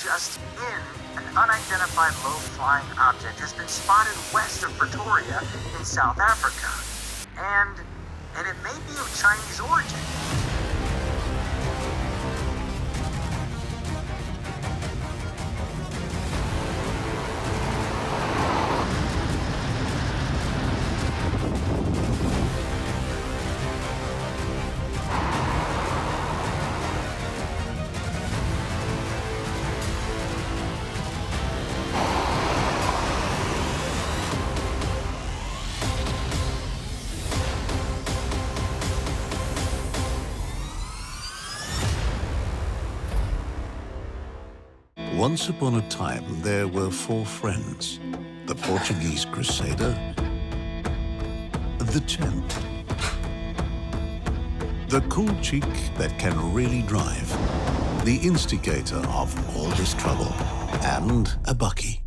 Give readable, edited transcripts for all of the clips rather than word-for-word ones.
just in, an unidentified low-flying object has been spotted west of Pretoria in South Africa. And it may be of Chinese origin. Once upon a time, there were 4 friends. The Portuguese crusader, the champ, the cool chick that can really drive, the instigator of all this trouble, and a buckie.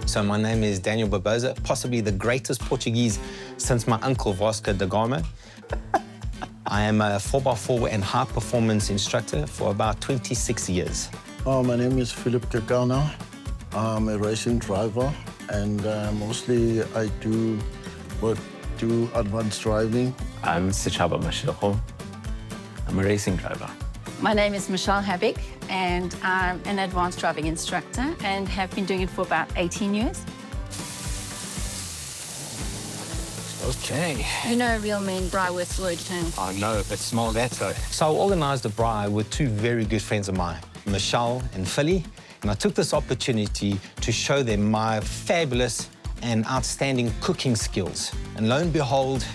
So my name is Daniel Barbosa, possibly the greatest Portuguese since my uncle Vasco da Gama. I am a 4x4 and high performance instructor for about 26 years. My name is Philip Kekana. I'm a racing driver, and mostly I do advanced driving. I'm Sichaba Mashilho. I'm a racing driver. My name is Michelle Habig, and I'm an advanced driving instructor and have been doing it for about 18 years. Okay. You know real men braai with word term. Oh, no, but small that though. So I organised a braai with 2 very good friends of mine, Michelle and Philly, and I took this opportunity to show them my fabulous and outstanding cooking skills. And lo and behold,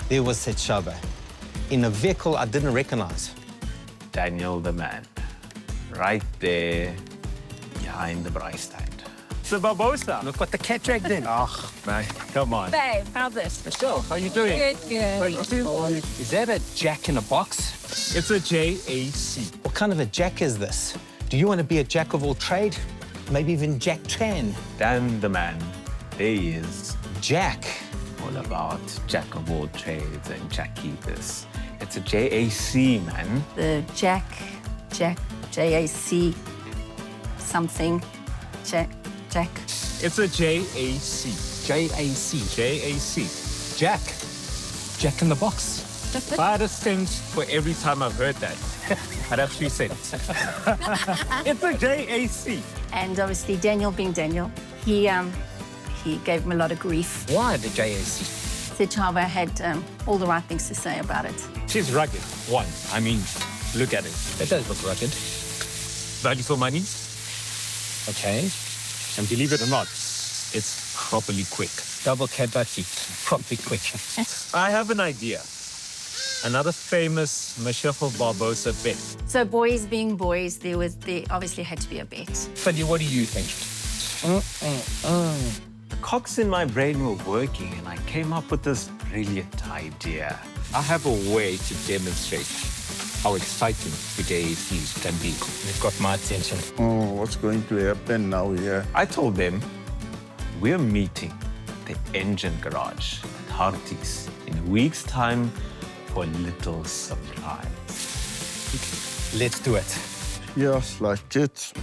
there was Sechaba in a vehicle I didn't recognise. Daniel the man, right there behind the braai stand. It's a Barbosa. Look what the cat dragged in. Oh, mate, come on. Babe, how's this? Michelle, how you doing? Good, good. Is that a jack in a box? It's a JAC. What kind of a jack is this? Do you want to be a jack of all trade? Maybe even Jack Tran? Dan the man, there he is. Jack. All about jack of all trades and jack keepers. It's a JAC, man. The JAC, JAC, something, Jack. It's a JAC. JAC. Jack. Jack in the box. But a cent for every time I've heard that. I'd have 3 cents. It's a JAC. And obviously Daniel being Daniel, he gave him a lot of grief. Why the JAC? Sechaba had all the right things to say about it. She's rugged. One. I mean, look at it. That does look rugged. Value for money. Okay. And believe it or not, it's properly quick. Double cab buggy, properly quick. I have an idea. Another famous Mashilho Barbosa bet. So boys being boys, there obviously had to be a bet. Fadi, what do you think? The cogs in my brain were working and I came up with this brilliant idea. I have a way to demonstrate how exciting the JACs can be. They've got my attention. Oh, what's going to happen now here? I told them we're meeting the engine garage at Harties in a week's time for a little surprise. Let's do it. Yes, like it.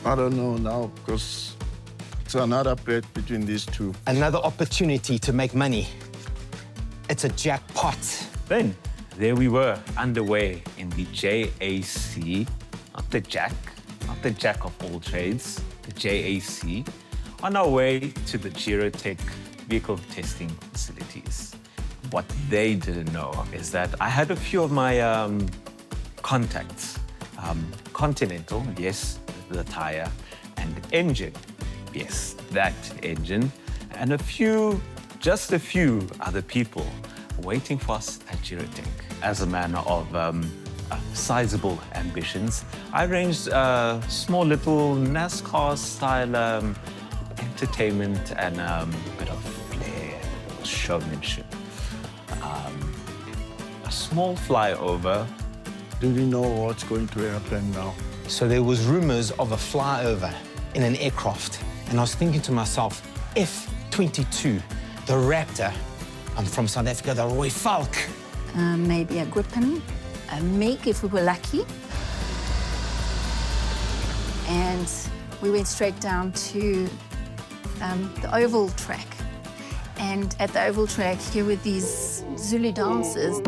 I don't know now, because it's another bet between these 2. Another opportunity to make money. It's a jackpot. Then there we were, underway in the JAC, not the jack of all trades, the JAC, on our way to the Girotech vehicle testing facilities. What they didn't know is that I had a few of my contacts. Continental, yes, the tire, and engine, yes, that engine, and just a few other people waiting for us at Girotech. As a man of sizable ambitions, I arranged a small little NASCAR-style entertainment and a bit of flair, showmanship. A small flyover. Do we know what's going to happen now? So there was rumours of a flyover in an aircraft. And I was thinking to myself, F-22, the Raptor. I'm from South Africa, the Roy Falk. Maybe a Gripen, a MiG if we were lucky. and we went straight down to the oval track. And at the oval track, here were these Zulu dancers.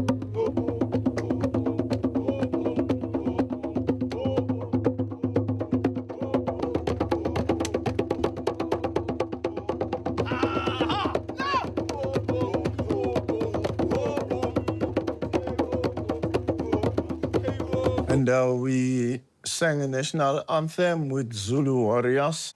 And we sang a national anthem with Zulu warriors.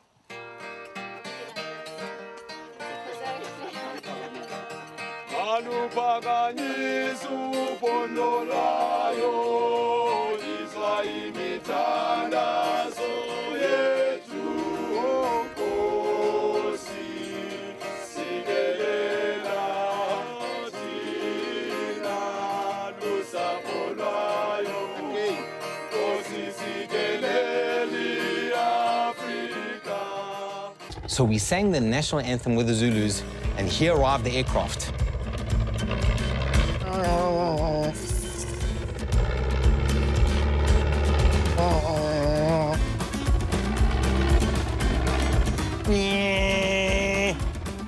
So we sang the national anthem with the Zulus, and here arrived the aircraft.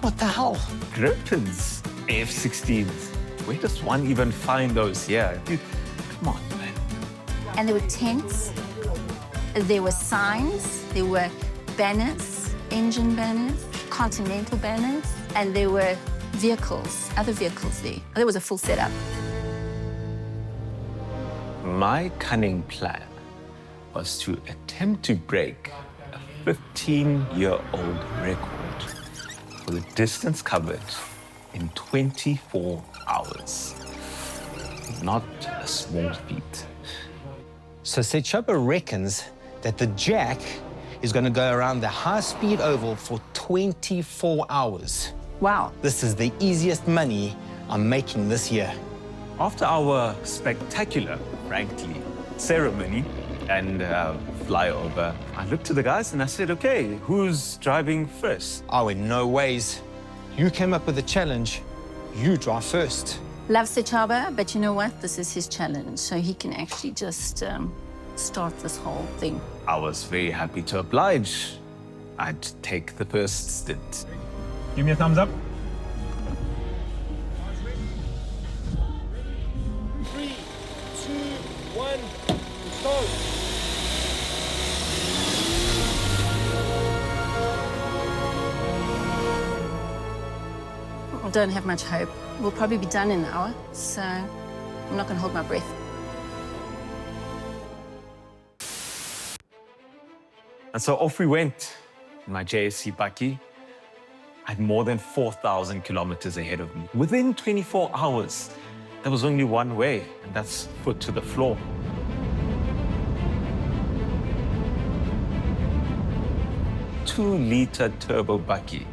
What the hell? Griffins, F-16s. Where does one even find those here? Dude, come on, man. And there were tents, there were signs, there were banners, engine banners, continental banners, and there were vehicles, other vehicles there. There was a full setup. My cunning plan was to attempt to break a 15-year-old record for the distance covered in 24 hours. Not a small feat. So Sechaba reckons that the JAC is going to go around the high-speed oval for 24 hours. Wow. This is the easiest money I'm making this year. After our spectacular, frankly, ceremony and flyover, I looked to the guys and I said, okay, who's driving first? Oh, in no ways. You came up with a challenge. You drive first. Love Sechaba, but you know what? This is his challenge, so he can actually just start this whole thing. I was very happy to oblige. I'd take the first stint. Give me a thumbs up. 3, 2, 1, go. I don't have much hope. We'll probably be done in an hour, so I'm not going to hold my breath. And so off we went in my JSC bakkie. I had more than 4,000 kilometers ahead of me. Within 24 hours, there was only one way, and that's foot to the floor. Two-liter turbo bakkie.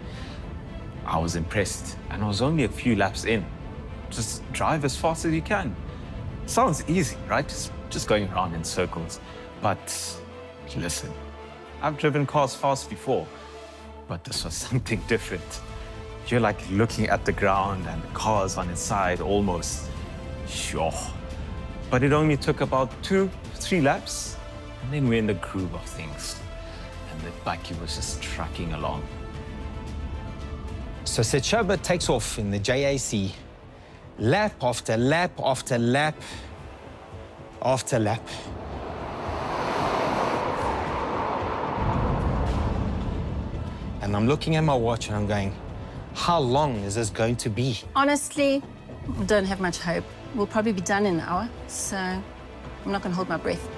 I was impressed, and I was only a few laps in. Just drive as fast as you can. Sounds easy, right? Just going around in circles. But listen, I've driven cars fast before, but this was something different. You're like looking at the ground and the cars on its side almost. Sure. But it only took about 2-3 laps, and then we're in the groove of things. And the bakkie was just trucking along. So Sechaba takes off in the JAC, lap after lap after lap after lap. And I'm looking at my watch and I'm going, how long is this going to be? Honestly, I don't have much hope. We'll probably be done in an hour, so I'm not going to hold my breath.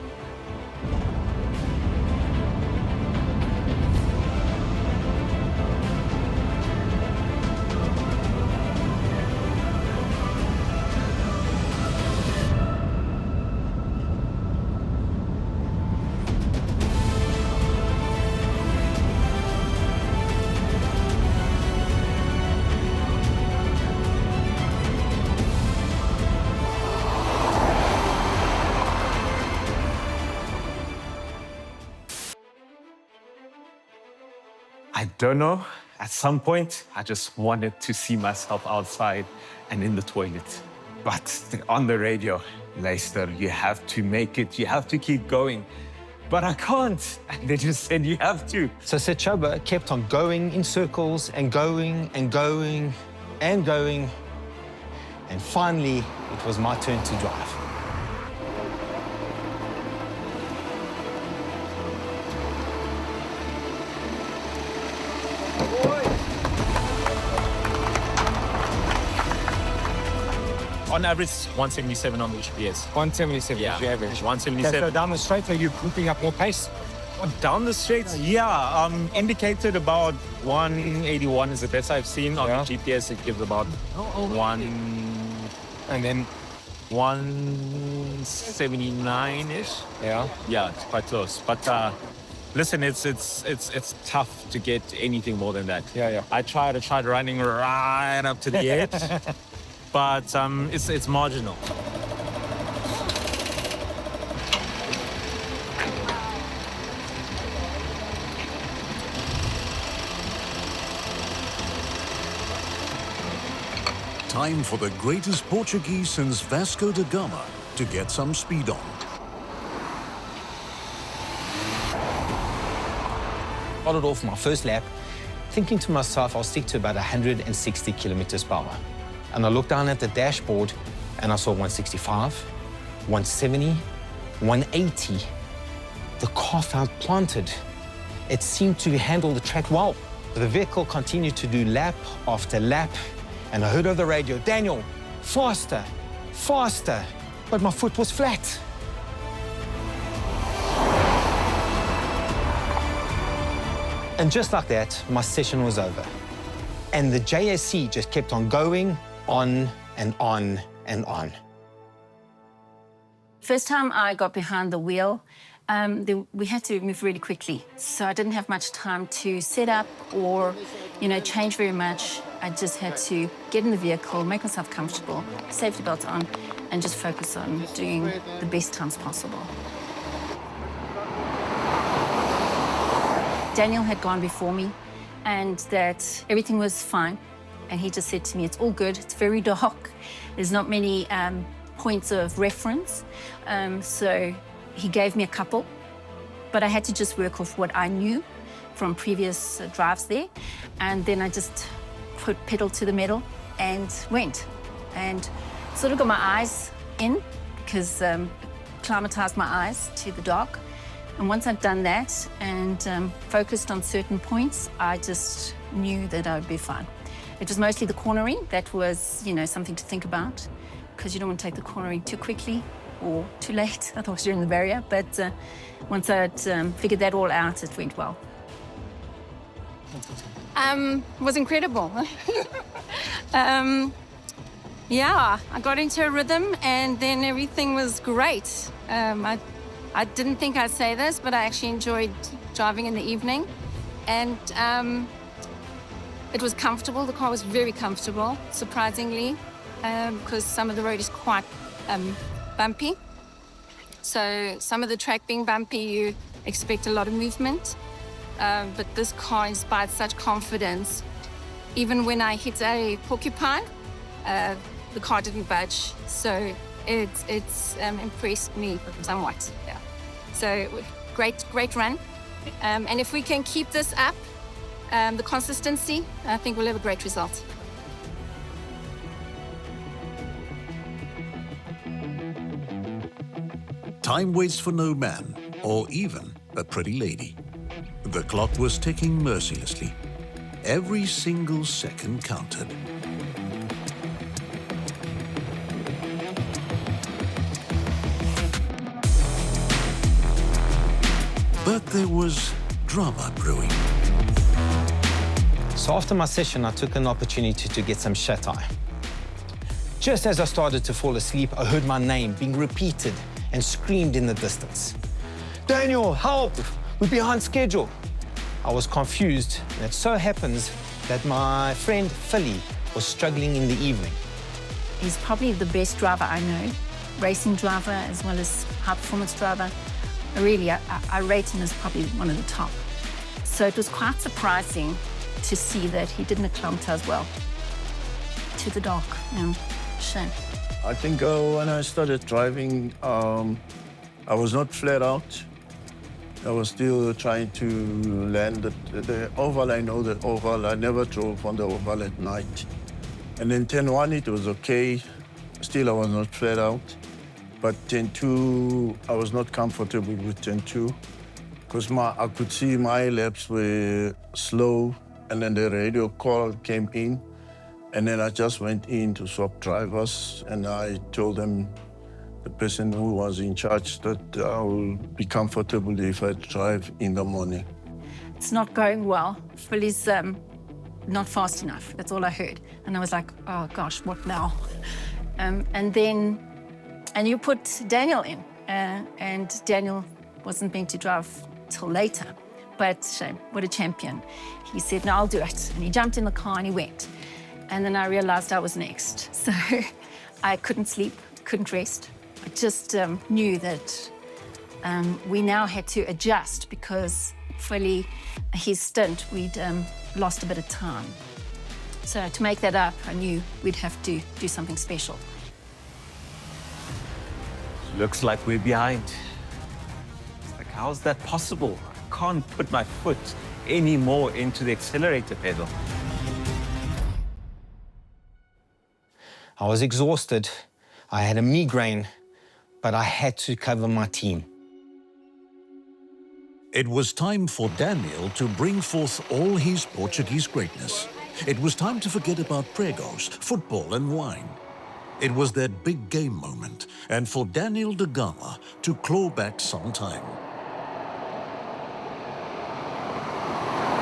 I don't know. At some point, I just wanted to see myself outside and in the toilet. But on the radio, Leicester, you have to make it. You have to keep going. but I can't. And they just said, you have to. So Sechaba kept on going in circles and going and going and going. And finally, it was my turn to drive. On average, 177 on the GPS. 177 Yeah, is your average. 177. So down the straight, are you putting up more pace? Down the straight, yeah, indicated about 181 is the best I've seen. On Yeah. the GPS, it gives about one, And then, 179-ish. yeah. Yeah, it's quite close. But listen, it's tough to get anything more than that. Yeah. I tried running right up to the edge, but it's marginal. Time for the greatest Portuguese since Vasco da Gama to get some speed on. Started off my first lap, thinking to myself, I'll stick to about 160 kilometers per hour. And I looked down at the dashboard and I saw 165, 170, 180. The car felt planted. It seemed to handle the track well. The vehicle continued to do lap after lap, and I heard over the radio, Daniel, faster, faster. But my foot was flat. And just like that, my session was over. And the JAC just kept on going on and on and on. First time I got behind the wheel, we had to move really quickly. So I didn't have much time to set up or, change very much. I just had to get in the vehicle, make myself comfortable, safety belt on, and just focus on doing the best times possible. Daniel had gone before me and that everything was fine. And he just said to me, it's all good, it's very dark. There's not many points of reference. So he gave me a couple, but I had to just work off what I knew from previous drives there. And then I just put pedal to the metal and went. And sort of got my eyes in because acclimatized my eyes to the dark. And once I'd done that and focused on certain points, I just knew that I would be fine. It was mostly the cornering that was, something to think about because you don't want to take the cornering too quickly or too late, otherwise you're in the barrier. But once I'd figured that all out, it went well. Was incredible. Yeah, I got into a rhythm and then everything was great. I didn't think I'd say this, but I actually enjoyed driving in the evening. And it was comfortable. The car was very comfortable, surprisingly, because some of the road is quite bumpy. So some of the track being bumpy, you expect a lot of movement. But this car inspired such confidence. Even when I hit a porcupine, the car didn't budge. So it's impressed me somewhat. Yeah. So great run. And if we can keep this up, the consistency, I think we'll have a great result. Time waits for no man, or even a pretty lady. The clock was ticking mercilessly. Every single second counted. But there was drama brewing. So after my session, I took an opportunity to get some shut-eye. Just as I started to fall asleep, I heard my name being repeated and screamed in the distance. Daniel, help! We're behind schedule. I was confused, and it so happens that my friend Philly was struggling in the evening. He's probably the best driver I know, racing driver as well as high-performance driver. Really, I rate him as probably one of the top. So it was quite surprising to see that he didn't acclimatize well to the dark. Shame. I think when I started driving, I was not flat out. I was still trying to land the oval. I know the oval. I never drove on the oval at night. And then 10-1, it was okay. Still, I was not fed out. But 10-2, I was not comfortable with 10-2 because I could see my laps were slow, and then the radio call came in, and then I just went in to swap drivers, and I told them, the person who was in charge, that I will be comfortable if I drive in the morning. It's not going well. Philly's not fast enough. That's all I heard. And I was like, oh gosh, what now? And you put Daniel in, and Daniel wasn't meant to drive till later. But shame, what a champion. He said, no, I'll do it. And he jumped in the car and he went. And then I realized I was next. So I couldn't sleep, couldn't rest. I just knew that we now had to adjust because Philly, his stint, we'd lost a bit of time. So to make that up, I knew we'd have to do something special. Looks like we're behind. It's like, how's that possible? I can't put my foot any more into the accelerator pedal. I was exhausted. I had a migraine, but I had to cover my team. It was time for Daniel to bring forth all his Portuguese greatness. It was time to forget about pregos, football and wine. It was that big game moment, and for Daniel da Gama to claw back some time.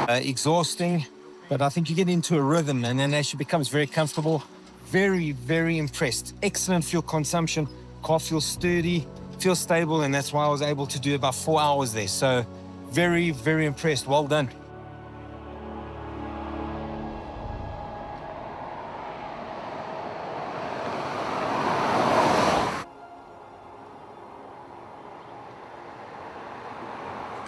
Exhausting, but I think you get into a rhythm, and then as she becomes very comfortable, very, very impressed. Excellent fuel consumption, car feels sturdy, feels stable, and that's why I was able to do about 4 hours there. So very, very impressed. Well done.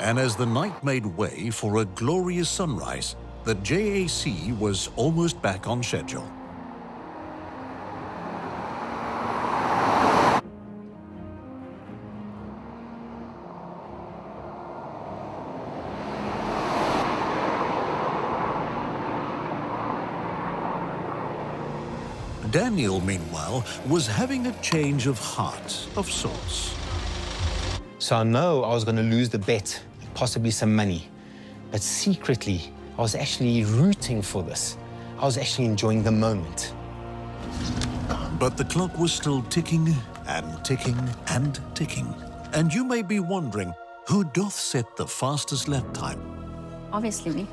And as the night made way for a glorious sunrise, the JAC was almost back on schedule. Daniel, meanwhile, was having a change of heart of sorts. So I know I was going to lose the bet, possibly some money. But secretly, I was actually rooting for this. I was actually enjoying the moment. But the clock was still ticking and ticking and ticking. And you may be wondering, who doth set the fastest lap time? Obviously me.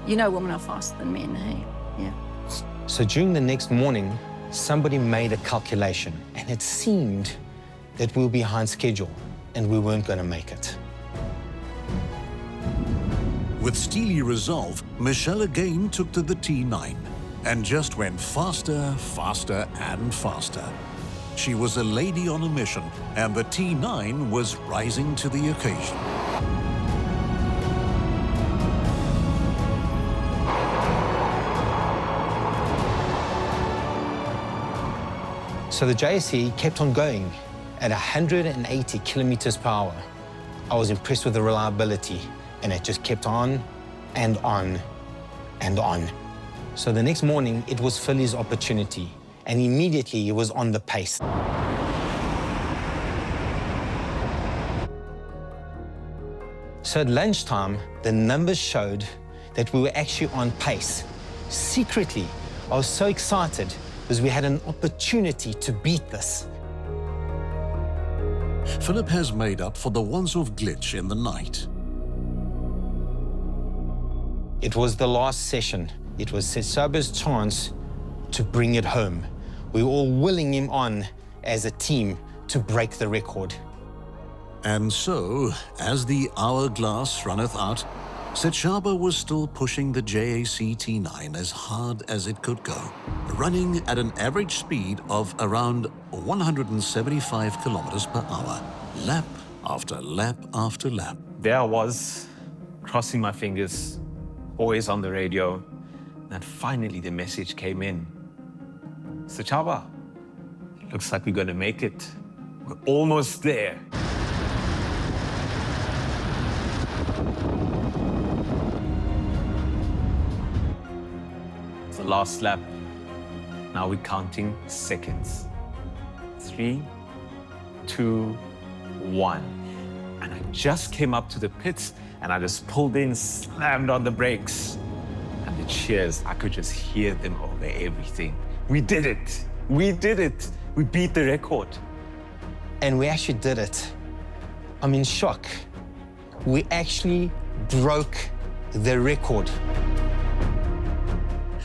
You know women are faster than men, hey? Yeah. So during the next morning, somebody made a calculation, and it seemed that we were behind schedule and we weren't going to make it. With steely resolve, Michelle again took to the T9 and just went faster, faster, and faster. She was a lady on a mission, and the T9 was rising to the occasion. So the JAC kept on going at 180 kilometers per hour. I was impressed with the reliability, and it just kept on and on and on. So the next morning, it was Philly's opportunity, and immediately he was on the pace. So at lunchtime, the numbers showed that we were actually on pace. Secretly, I was so excited because we had an opportunity to beat this. Philip has made up for the once-off glitch in the night. It was the last session. It was Sesaba's chance to bring it home. We were all willing him on as a team to break the record. And so, as the hourglass runneth out, Sechaba was still pushing the JAC T9 as hard as it could go, running at an average speed of around 175 kilometers per hour, lap after lap after lap. There I was, crossing my fingers, always on the radio, and finally the message came in. Sechaba, looks like we're going to make it. We're almost there. It's the last lap. Now we're counting seconds. 3, 2, 1. And I just came up to the pits and I just pulled in, slammed on the brakes. And the cheers, I could just hear them over everything. We did it. We did it. We beat the record. And we actually did it. I'm in shock. We actually broke the record.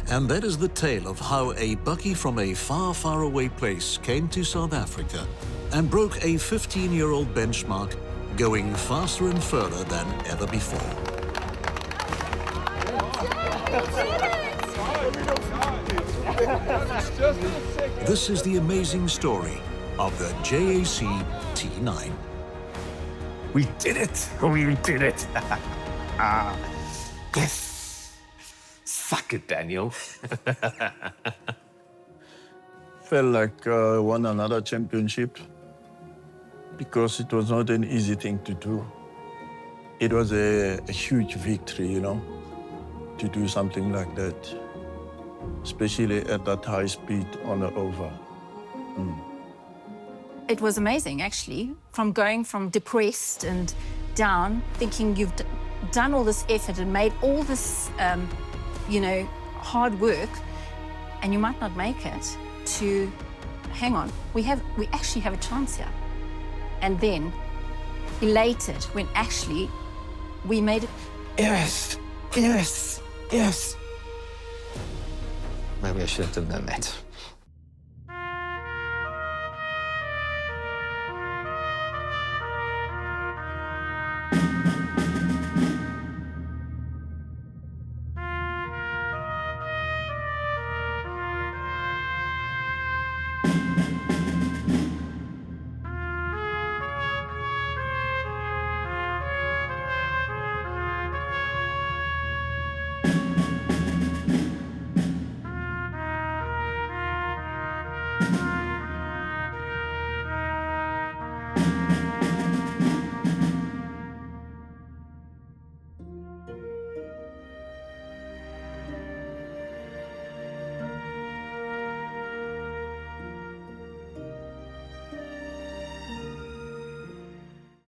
And that is the tale of how a bucky from a far, far away place came to South Africa and broke a 15-year-old benchmark, going faster and further than ever before. This is the amazing story of the JAC T9. We did it. We did it. Yes. Suck it, Daniel. Felt like I won another championship because it was not an easy thing to do. It was a huge victory, you know, to do something like that, especially at that high speed on the oval. It was amazing, actually, going from depressed and down, thinking you've done all this effort and made all this, you know, hard work, and you might not make it, to, hang on, we actually have a chance here. And then elated when actually we made it. Yes, yes, yes. Maybe I should have done that.